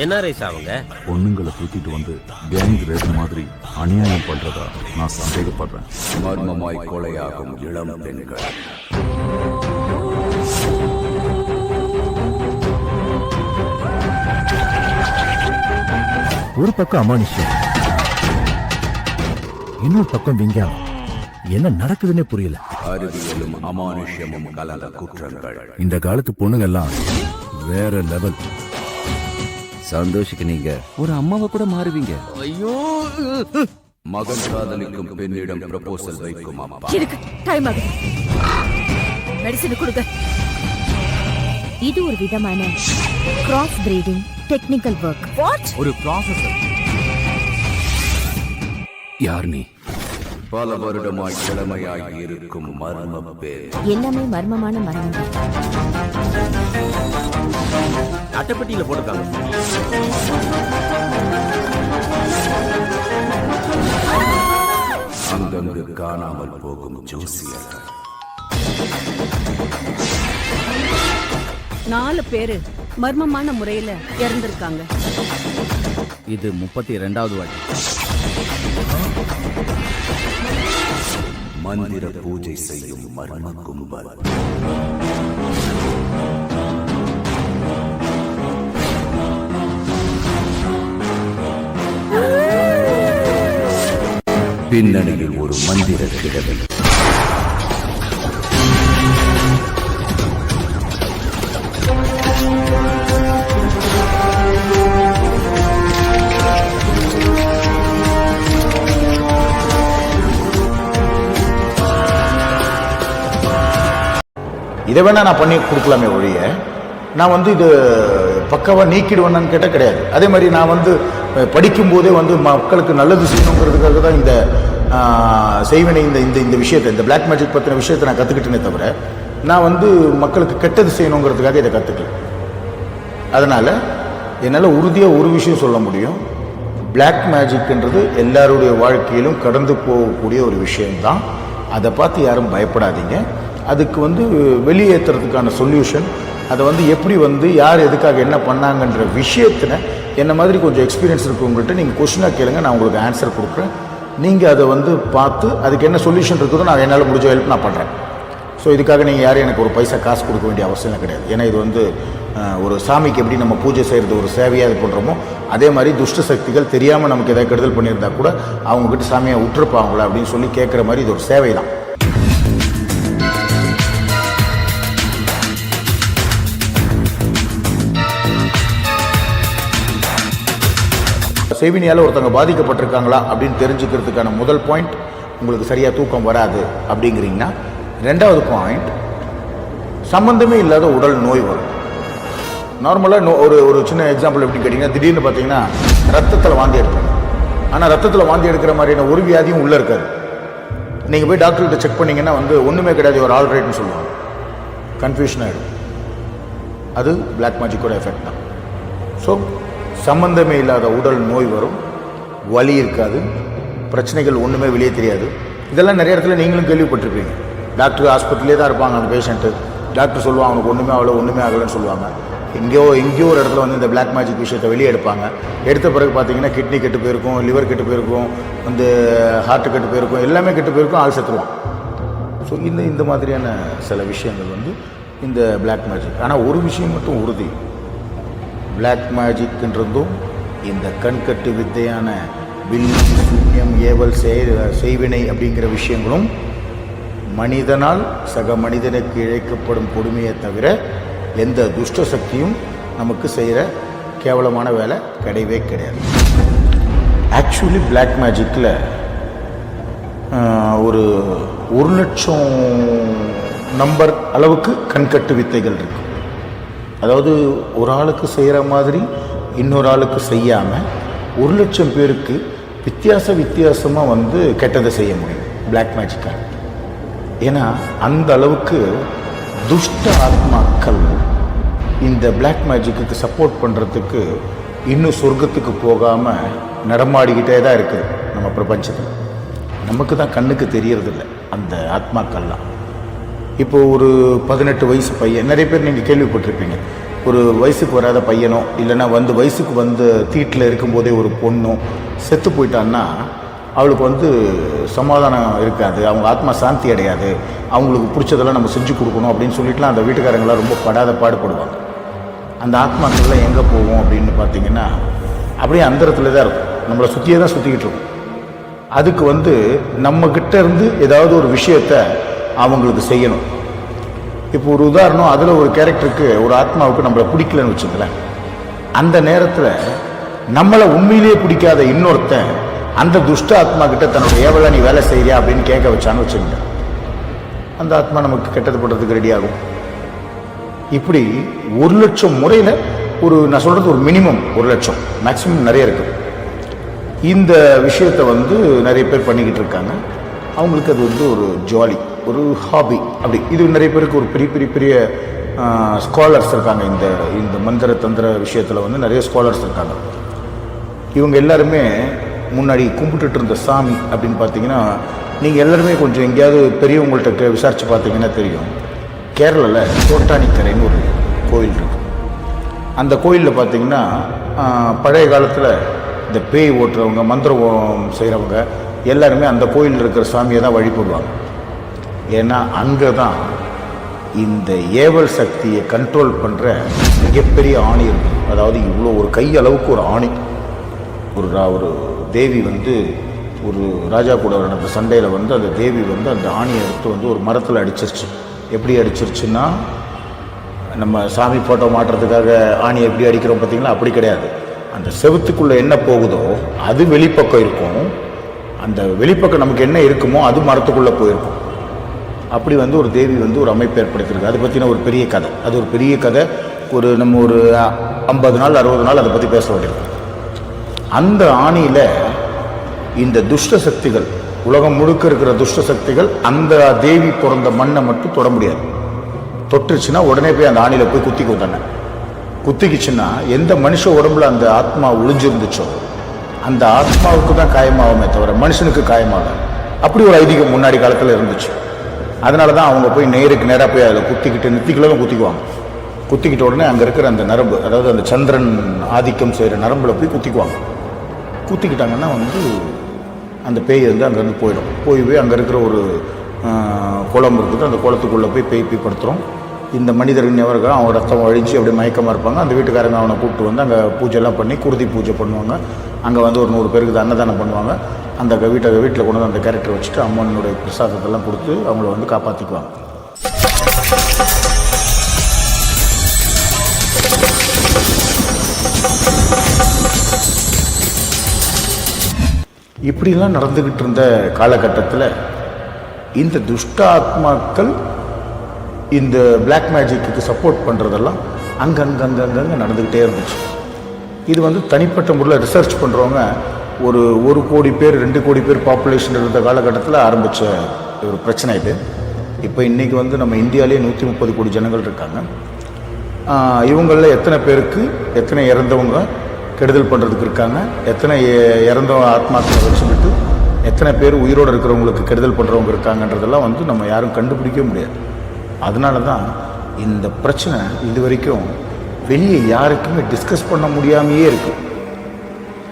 என்ன ரேஸ் அவங்க பொண்ணுங்களை தூக்கிட்டு வந்து கேங் ரேஸ் மாதிரி அநியாயம் பண்றதா நான் சந்தேகப்படுறேன். மர்மமாய் கொலையாகும் இளம் பெண்கள். ஒரு பக்கம் அமானுஷ்யம், இன்னொரு பக்கம் விஞ்ஞானம். என்ன நடக்குதுன்னே புரியல. அறிவியலும் அமானுஷ்யமும் கலந்த குற்றங்கள். இந்த காலத்து பொண்ணுங்க எல்லாம் வேற லெவல். சந்தோஷுக்கு நீங்க ஒரு அம்மாவை கூட மாறுவீங்க. ஐயோ, மகன் காதலிக்கும் பெண்ணிடம் ப்ரப்போசல் வைக்கும் அப்பா. எனக்கு டைம் ஆகுது, மெடிசன் கொடுங்க. இது ஒரு விதமான cross breeding technical work. What? ஒரு ப்ராசஸ். யார் நீ? பல வருடமாய் இளமையாகி இருக்கும் மர்ம பேர். எல்லாமே மர்மமான மரணங்கள். அட்டைப்பட்டியில போட்டுருக்காங்க. அங்கங்கு காணாமல் போகும் ஜோசியர்கள். 4 பேரு மர்மமான முறையில இறந்திருக்காங்க. இது 32வது வாட்டி. மந்திர பூஜை செய்யும் மர்ம கும்பல். பின்னணியில் ஒரு மந்திர கிழமை. இதை வேணா நான் பண்ணி கொடுக்கலாமே ஒழிய நான் வந்து இது பக்காவாக நீக்கிடுவேன்னு கேட்டால் கிடையாது. அதே மாதிரி நான் வந்து படிக்கும்போதே வந்து மக்களுக்கு நல்லது செய்யணுங்கிறதுக்காக தான் இந்த செய்வினை இந்த விஷயத்தை, இந்த பிளாக் மேஜிக் பற்றின விஷயத்தை நான் கற்றுக்கிட்டேனே தவிர நான் வந்து மக்களுக்கு கெட்டது செய்யணுங்கிறதுக்காக இதை கற்றுக்கல. அதனால் என்னால் உறுதியாக ஒரு விஷயம் சொல்ல முடியும், பிளாக் மேஜிக்ன்றது எல்லாருடைய வாழ்க்கையிலும் கடந்து போகக்கூடிய ஒரு விஷயம்தான். அதை பார்த்து யாரும் பயப்படாதீங்க. அதுக்கு வந்து வெளியேற்றுறதுக்கான சொல்யூஷன், அதை வந்து எப்படி வந்து யார் எதுக்காக என்ன பண்ணாங்கன்ற விஷயத்தில் என்ன மாதிரி கொஞ்சம் எக்ஸ்பீரியன்ஸ் இருக்குங்கள்ட்ட நீங்கள் கொஷினாக கேளுங்க, நான் உங்களுக்கு ஆன்சர் கொடுக்குறேன். நீங்கள் அதை வந்து பார்த்து அதுக்கு என்ன சொல்யூஷன் இருக்குதோ நான் என்னால் முடிஞ்ச ஹெல்ப் நான் பண்ணுறேன். ஸோ இதுக்காக நீங்கள் யாரும் எனக்கு ஒரு பைசா காசு கொடுக்க வேண்டிய அவசியம் கிடையாது. ஏன்னா இது வந்து ஒரு சாமிக்கு எப்படி நம்ம பூஜை செய்கிறது ஒரு சேவையாக இது பண்ணுறோமோ அதே மாதிரி துஷ்ட சக்திகள் தெரியாமல் நமக்கு எதாவது கெடுதல் பண்ணியிருந்தா கூட அவங்கக்கிட்ட சாமியை விட்டுருப்பாங்களா அப்படின்னு சொல்லி கேட்குற மாதிரி இது ஒரு சேவை தான். செய்வினியால் ஒருத்தவங்க பாதிக்கப்பட்டிருக்காங்களா அப்படின்னு தெரிஞ்சுக்கிறதுக்கான முதல் பாயிண்ட், உங்களுக்கு சரியாக தூக்கம் வராது அப்படிங்கிறீங்கன்னா. 2வது பாயிண்ட், சம்பந்தமே இல்லாத உடல் நோய் வரும். நார்மலாக ஒரு சின்ன எக்ஸாம்பிள் எப்படி கேட்டிங்கன்னா, திடீர்னு பார்த்தீங்கன்னா ரத்தத்தில் வாந்தி எடுக்கணும். ஆனால் ரத்தத்தில் வாந்தி எடுக்கிற மாதிரியான ஒரு வியாதியும் உள்ளே இருக்காது. நீங்கள் போய் டாக்டர்கிட்ட செக் பண்ணிங்கன்னா வந்து ஒன்றுமே கிடையாது, ஒரு ஆல்ரைட்னு சொல்லுவாங்க. கன்ஃபியூஷன் ஆகிடும். அது பிளாக் மேஜிக்கோட எஃபெக்ட் தான். ஸோ சம்பந்தமே இல்லாத உடல் நோய் வரும், வலி இருக்காது, பிரச்சனைகள் ஒன்றுமே வெளியே தெரியாது. இதெல்லாம் நிறைய இடத்துல நீங்களும் கேள்விப்பட்டிருப்பீங்க. டாக்டர் ஆஸ்பத்திரியிலே தான் இருப்பாங்க அந்த பேஷண்ட்டு. டாக்டர் சொல்லுவாங்க அவனுக்கு ஒன்றுமே ஒன்றுமே ஆகலைன்னு சொல்லுவாங்க. எங்கேயோ ஒரு இடத்துல வந்து இந்த பிளாக் மேஜிக் விஷயத்தை வெளியே எடுப்பாங்க. எடுத்த பிறகு பார்த்தீங்கன்னா கிட்னி கெட்டு போயிருக்கும், லிவர் கெட்டு போயிருக்கும், வந்து ஹார்ட்டு கெட்டு போயிருக்கும், எல்லாமே கெட்டு போயிருக்கும், ஆள் செத்துருவான். ஸோ இந்த மாதிரியான சில விஷயங்கள் வந்து இந்த பிளாக் மேஜிக். ஆனால் ஒரு விஷயம் மட்டும் உறுதி, பிளாக் மேஜிக்ன்றதும் இந்த கண்கட்டு வித்தையான வில்லி சூன்யம் ஏவல் செய்வினை அப்படிங்கிற விஷயங்களும் மனிதனால் சக மனிதனுக்கு இழைக்கப்படும் கொடுமையை தவிர எந்த துஷ்ட சக்தியும் நமக்கு செய்கிற கேவலமான வேலை கிடையவே கிடையாது. ஆக்சுவலி பிளாக் மேஜிக்கில் ஒரு 1,00,000 நம்பர் அளவுக்கு கண்கட்டு வித்தைகள் இருக்குது. அதாவது ஒரு ஆளுக்கு செய்கிற மாதிரி இன்னொரு ஆளுக்கு செய்யாமல் 1,00,000 பேருக்கு வித்தியாசமாக வந்து கெட்டதை செய்ய முடியும் பிளாக் மேஜிக்காக. ஏன்னா அந்த அளவுக்கு துஷ்ட ஆத்மாக்கள் இந்த பிளாக் மேஜிக்கு சப்போர்ட் பண்ணுறதுக்கு இன்னும் சொர்க்கத்துக்கு போகாமல் நடமாடிக்கிட்டே தான் இருக்குது நம்ம பிரபஞ்சத்தில். நமக்கு தான் கண்ணுக்கு தெரியறதில்லை அந்த ஆத்மாக்கள்லாம். இப்போ ஒரு 18 வயசு பையன், நிறைய பேர் நீங்கள் கேள்விப்பட்டிருப்பீங்க, ஒரு வயசுக்கு வராத பையனோ இல்லைன்னா வயசுக்கு வந்து தீட்டில் இருக்கும்போதே ஒரு பொண்ணோ செத்து போயிட்டான்னா அவளுக்கு வந்து சமாதானம் இருக்காது, அவங்க ஆத்மா சாந்தி அடையாது, அவங்களுக்கு பிடிச்சதெல்லாம் நம்ம செஞ்சு கொடுக்கணும் அப்படின்னு சொல்லிட்டுலாம் அந்த வீட்டுக்காரங்களாம் ரொம்ப படாத பாடுபடுவாங்க. அந்த ஆத்மாக்கள்லாம் எங்கே போவோம் அப்படின்னு பார்த்தீங்கன்னா அப்படியே அந்தரத்தில் தான் இருக்கும், நம்மளை சுற்றியே தான் சுற்றிக்கிட்டு இருக்கும். அதுக்கு வந்து நம்மக்கிட்ட இருந்து ஏதாவது ஒரு விஷயத்தை அவங்களுக்கு செய்யணும். இப்போ ஒரு உதாரணம், அதில் ஒரு கேரக்டருக்கு ஒரு ஆத்மாவுக்கு நம்மளை பிடிக்கலன்னு வச்சுங்களேன், அந்த நேரத்தில் நம்மளை உண்மையிலேயே பிடிக்காத இன்னொருத்தன் அந்த துஷ்ட ஆத்மா கிட்ட தன்னோட ஏவலா நீ வேலை செய்யறியா அப்படின்னு கேட்க வச்சான்னு வச்சுங்க, அந்த ஆத்மா நமக்கு கெட்டது பண்ணுறதுக்கு ரெடி ஆகும். இப்படி 1,00,000 முறையில் நான் சொல்கிறது ஒரு மினிமம் 1,00,000, மேக்ஸிமம் நிறைய இருக்குது. இந்த விஷயத்தை வந்து நிறைய பேர் பண்ணிக்கிட்டு இருக்காங்க. அவங்களுக்கு அது வந்து ஒரு ஜாலி, ஒரு ஹாபி. அப்படி இது நிறைய பேருக்கு ஒரு பெரிய பெரிய பெரிய ஸ்காலர்ஸ் இருக்காங்க. இந்த மந்திர தந்திர விஷயத்தில் வந்து நிறைய ஸ்காலர்ஸ் இருக்காங்க. இவங்க எல்லாருமே முன்னாடி கும்பிட்டுட்டு இருந்த சாமி அப்படின்னு பார்த்தீங்கன்னா, நீங்கள் எல்லாருமே கொஞ்சம் எங்கேயாவது பெரியவங்கள்ட்ட விசாரித்து பார்த்தீங்கன்னா தெரியும், கேரளாவில் தோட்டானிக்கரைன்னு ஒரு கோயில் இருக்குது. அந்த கோயிலில் பார்த்தீங்கன்னா பழைய காலத்தில் இந்த பேய் ஓட்டுறவங்க, மந்திரம் செய்கிறவங்க எல்லாருமே அந்த கோயிலில் இருக்கிற சாமியை தான் வழிபடுவாங்க. ஏன்னா அங்கே தான் இந்த ஏவல் சக்தியை கண்ட்ரோல் பண்ணுற மிகப்பெரிய ஆணி இருக்குது. அதாவது இவ்வளோ ஒரு கை அளவுக்கு ஒரு ஆணி. ஒரு தேவி வந்து ஒரு ராஜா கூட நடந்த சண்டையில் வந்து அந்த தேவி வந்து அந்த ஆணியை எடுத்து வந்து ஒரு மரத்தில் அடிச்சிருச்சு. எப்படி அடிச்சிருச்சுன்னா, நம்ம சாமி ஃபோட்டோ மாட்டுறதுக்காக ஆணியை எப்படி அடிக்கிறோம் பார்த்தீங்களா, அப்படி கிடையாது. அந்த செவுத்துக்குள்ளே என்ன போகுதோ அது வெளிப்பக்கம் இருக்கும், அந்த வெளிப்பக்கம் நமக்கு என்ன இருக்குமோ அது மரத்துக்குள்ளே போயிருக்கும். அப்படி வந்து ஒரு தேவி வந்து ஒரு அமைப்பு ஏற்படுத்தியிருக்கு. அதை பற்றின ஒரு பெரிய கதை, அது ஒரு பெரிய கதை. நம்ம ஒரு 50 நாள் 60 நாள் அதை பற்றி பேச வேண்டியிருக்கும். அந்த ஆணியில் இந்த துஷ்ட சக்திகள், உலகம் முழுக்க இருக்கிற துஷ்ட சக்திகள் அந்த தேவி பிறந்த மண்ணை மட்டும் தொட முடியாது. தொட்டுருச்சுன்னா உடனே போய் அந்த ஆணியில் போய் குத்திக்குத்தானே. குத்திக்குச்சுன்னா எந்த மனுஷ உடம்புல அந்த ஆத்மா ஒளிஞ்சிருந்துச்சோ அந்த ஆத்மாவுக்கு தான் காயமாகுமே தவிர மனுஷனுக்கு காயமாகும். அப்படி ஒரு ஐதீகம் முன்னாடி காலத்தில் இருந்துச்சு. அதனால தான் அவங்க போய் நேருக்கு நேராக போய் அதில் குத்திக்கிட்டு நெத்திக்குள்ளே குத்திக்குவாங்க. குத்திக்கிட்ட உடனே அங்கே இருக்கிற அந்த நரம்பு, அதாவது அந்த சந்திரன் ஆதிக்கம் செய்கிற நரம்பில் போய் குத்திக்குவாங்க. குத்திக்கிட்டாங்கன்னா வந்து அந்த பேய் வந்து அங்கேருந்து போய் அங்கே இருக்கிற ஒரு குளம் இருக்குது, அந்த குளத்துக்குள்ளே போய் பேய் படுத்துகிறோம். இந்த மனிதர்கள் எவர்கள் அவன் ரத்தம் வழிச்சு அப்படியே மயக்கமாக இருப்பாங்க. அந்த வீட்டுக்காரங்க அவனை கூப்பிட்டு வந்து அங்கே பூஜைலாம் பண்ணி குருதி பூஜை பண்ணுவாங்க. அங்கே வந்து ஒரு 100 பேருக்கு அன்னதானம் பண்ணுவாங்க. அந்த வீட்டில் கொண்டு வந்து அந்த கேரக்டர் வச்சுட்டு அம்மனுடைய பிரசாதத்தெல்லாம் கொடுத்து அவங்கள வந்து காப்பாற்றிக்குவாங்க. இப்படிலாம் நடந்துக்கிட்டு இருந்த காலகட்டத்தில் இந்த துஷ்ட ஆத்மாக்கள் இந்த பிளாக் மேஜிக்கு சப்போர்ட் பண்ணுறதெல்லாம் அங்கங்கே நடந்துக்கிட்டே இருந்துச்சு. இது வந்து தனிப்பட்ட முறையில் ரிசர்ச் பண்ணுறவங்க ஒரு 1 கோடி பேர் 2 கோடி பேர் பாப்புலேஷன் இருந்த காலகட்டத்தில் ஆரம்பித்த ஒரு பிரச்சனை இது. இப்போ இன்றைக்கி வந்து நம்ம இந்தியாவிலே 130 கோடி ஜனங்கள் இருக்காங்க. இவங்களில் எத்தனை பேருக்கு எத்தனை இறந்தவங்க கெடுதல் பண்ணுறதுக்கு இருக்காங்க, எத்தனை இறந்த ஆத்மாக்களை வச்சுக்கிட்டு எத்தனை பேர் உயிரோடு இருக்கிறவங்களுக்கு கெடுதல் பண்ணுறவங்க இருக்காங்கன்றதெல்லாம் வந்து நம்ம யாரும் கண்டுபிடிக்க முடியாது. அதனால தான் இந்த பிரச்சனை இது வரைக்கும் வெளியே யாருக்குமே டிஸ்கஸ் பண்ண முடியாமையே இருக்கு.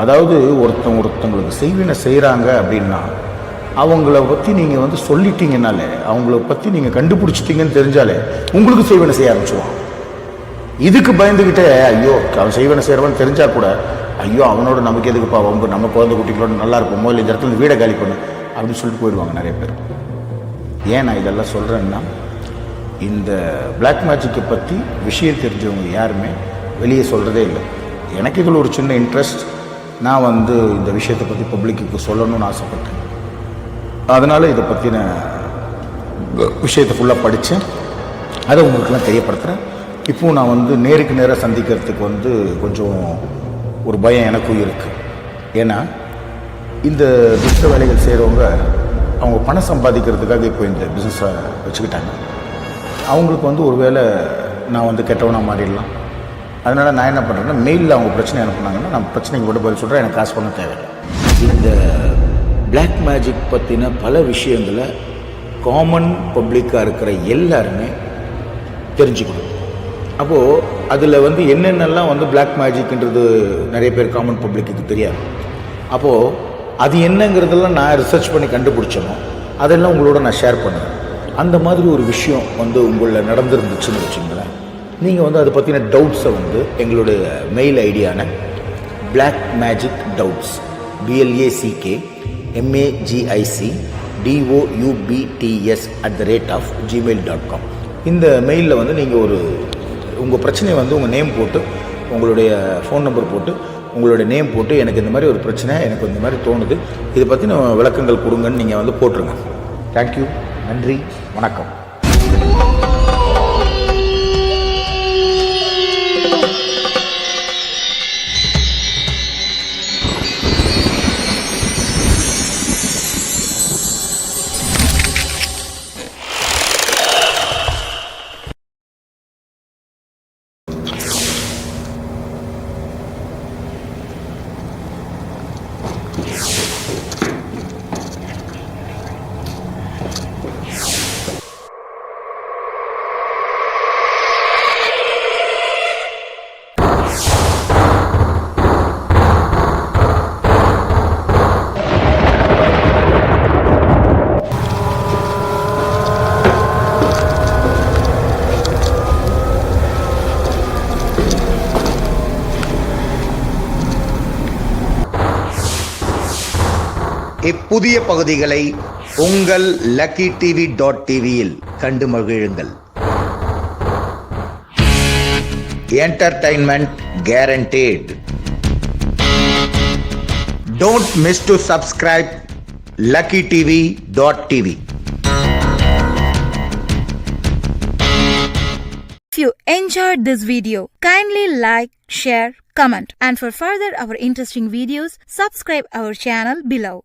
அதாவது ஒருத்தவங்களுக்கு செய்வினை செய்கிறாங்க அப்படின்னா அவங்கள பற்றி நீங்கள் வந்து சொல்லிட்டீங்கன்னாலே, அவங்கள பற்றி நீங்கள் கண்டுபிடிச்சிட்டிங்கன்னு தெரிஞ்சாலே உங்களுக்கு செய்வினை செய்ய ஆரம்பிச்சுவான். இதுக்கு பயந்துக்கிட்டே ஐயோ அவன் செய்வனை செய்கிறவன்னு தெரிஞ்சால் கூட ஐயோ அவனோட நமக்கு எதுக்குப்பா வம்பு, நம்ம குழந்தை குட்டிகளோட நல்லா இருப்போமோ, இல்லை இந்த இடத்துல வீடை காலி பண்ணு அப்படின்னு சொல்லிட்டு போயிடுவாங்க நிறைய பேர். ஏன் நான் இதெல்லாம் சொல்கிறேன்னா, இந்த பிளாக் மேஜிக்கை பற்றி விஷயம் தெரிஞ்சவங்க யாருமே வெளியே சொல்கிறதே இல்லை. எனக்கு இதில் ஒரு சின்ன இன்ட்ரெஸ்ட். நான் வந்து இந்த விஷயத்தை பற்றி பப்ளிக்கு சொல்லணும்னு ஆசைப்பட்டேன். அதனால் இதை பற்றின விஷயத்தை ஃபுல்லாக படித்தேன், அதை உங்களுக்கெல்லாம் தெரியப்படுத்துகிறேன். இப்போது நான் வந்து நேருக்கு நேராக சந்திக்கிறதுக்கு வந்து கொஞ்சம் ஒரு பயம் எனக்கும் இருக்குது. ஏன்னா இந்த துஷ்ட வேலைகள் செய்கிறவங்க அவங்க பணம் சம்பாதிக்கிறதுக்காக இப்போ இந்த பிஸ்னஸை வச்சுக்கிட்டாங்க. அவங்களுக்கு வந்து ஒரு வேளை நான் வந்து கெட்டவனாக மாறிடலாம். அதனால் நான் என்ன பண்ணுறேன்னா, மெயிலில் அவங்க பிரச்சனை அனுப்புனாங்கன்னா நான் பிரச்சனைக்கு கூட பதில் சொல்கிறேன், எனக்கு காசு பண்ண தேவையில்லை. இந்த பிளாக் மேஜிக் பற்றின பல விஷயங்களை காமன் பப்ளிக்காக இருக்கிற எல்லாருமே தெரிஞ்சுக்கணும். அப்போது அதில் வந்து என்னென்னலாம் வந்து பிளாக் மேஜிக்ன்றது நிறைய பேர் காமன் பப்ளிக்கு தெரியாது. அப்போது அது என்னங்கிறதெல்லாம் நான் ரிசர்ச் பண்ணி கண்டுபிடிச்சணும், அதெல்லாம் உங்களோட நான் ஷேர் பண்ணுவேன். அந்த மாதிரி ஒரு விஷயம் வந்து உங்களில் நடந்துருந்துச்சுன்னு வச்சுங்களேன், நீங்கள் வந்து அதை பற்றின டவுட்ஸை வந்து எங்களுடைய மெயில் ஐடியான பிளாக் மேஜிக் டவுட்ஸ் BLACKMAGICDOUBTS@gmail.com இந்த மெயிலில் வந்து நீங்கள் உங்கள் பிரச்சனையை வந்து உங்கள் நேம் போட்டு, உங்களுடைய ஃபோன் நம்பர் போட்டு, உங்களுடைய நேம் போட்டு, எனக்கு இந்த மாதிரி ஒரு பிரச்சனை, எனக்கு இந்த மாதிரி தோணுது, இதை பற்றின விளக்கங்கள் கொடுங்கன்னு நீங்கள் வந்து போட்டுருங்க. தேங்க்யூ, நன்றி, வணக்கம். இப்புதிய பகுதிகளை உங்கள் luckytv.tvயில் கண்டு மகிழுங்கள். Entertainment guaranteed. Don't miss to subscribe luckytv.tv. If you enjoyed this video, kindly like, share, comment, and for further our interesting videos, subscribe our channel below.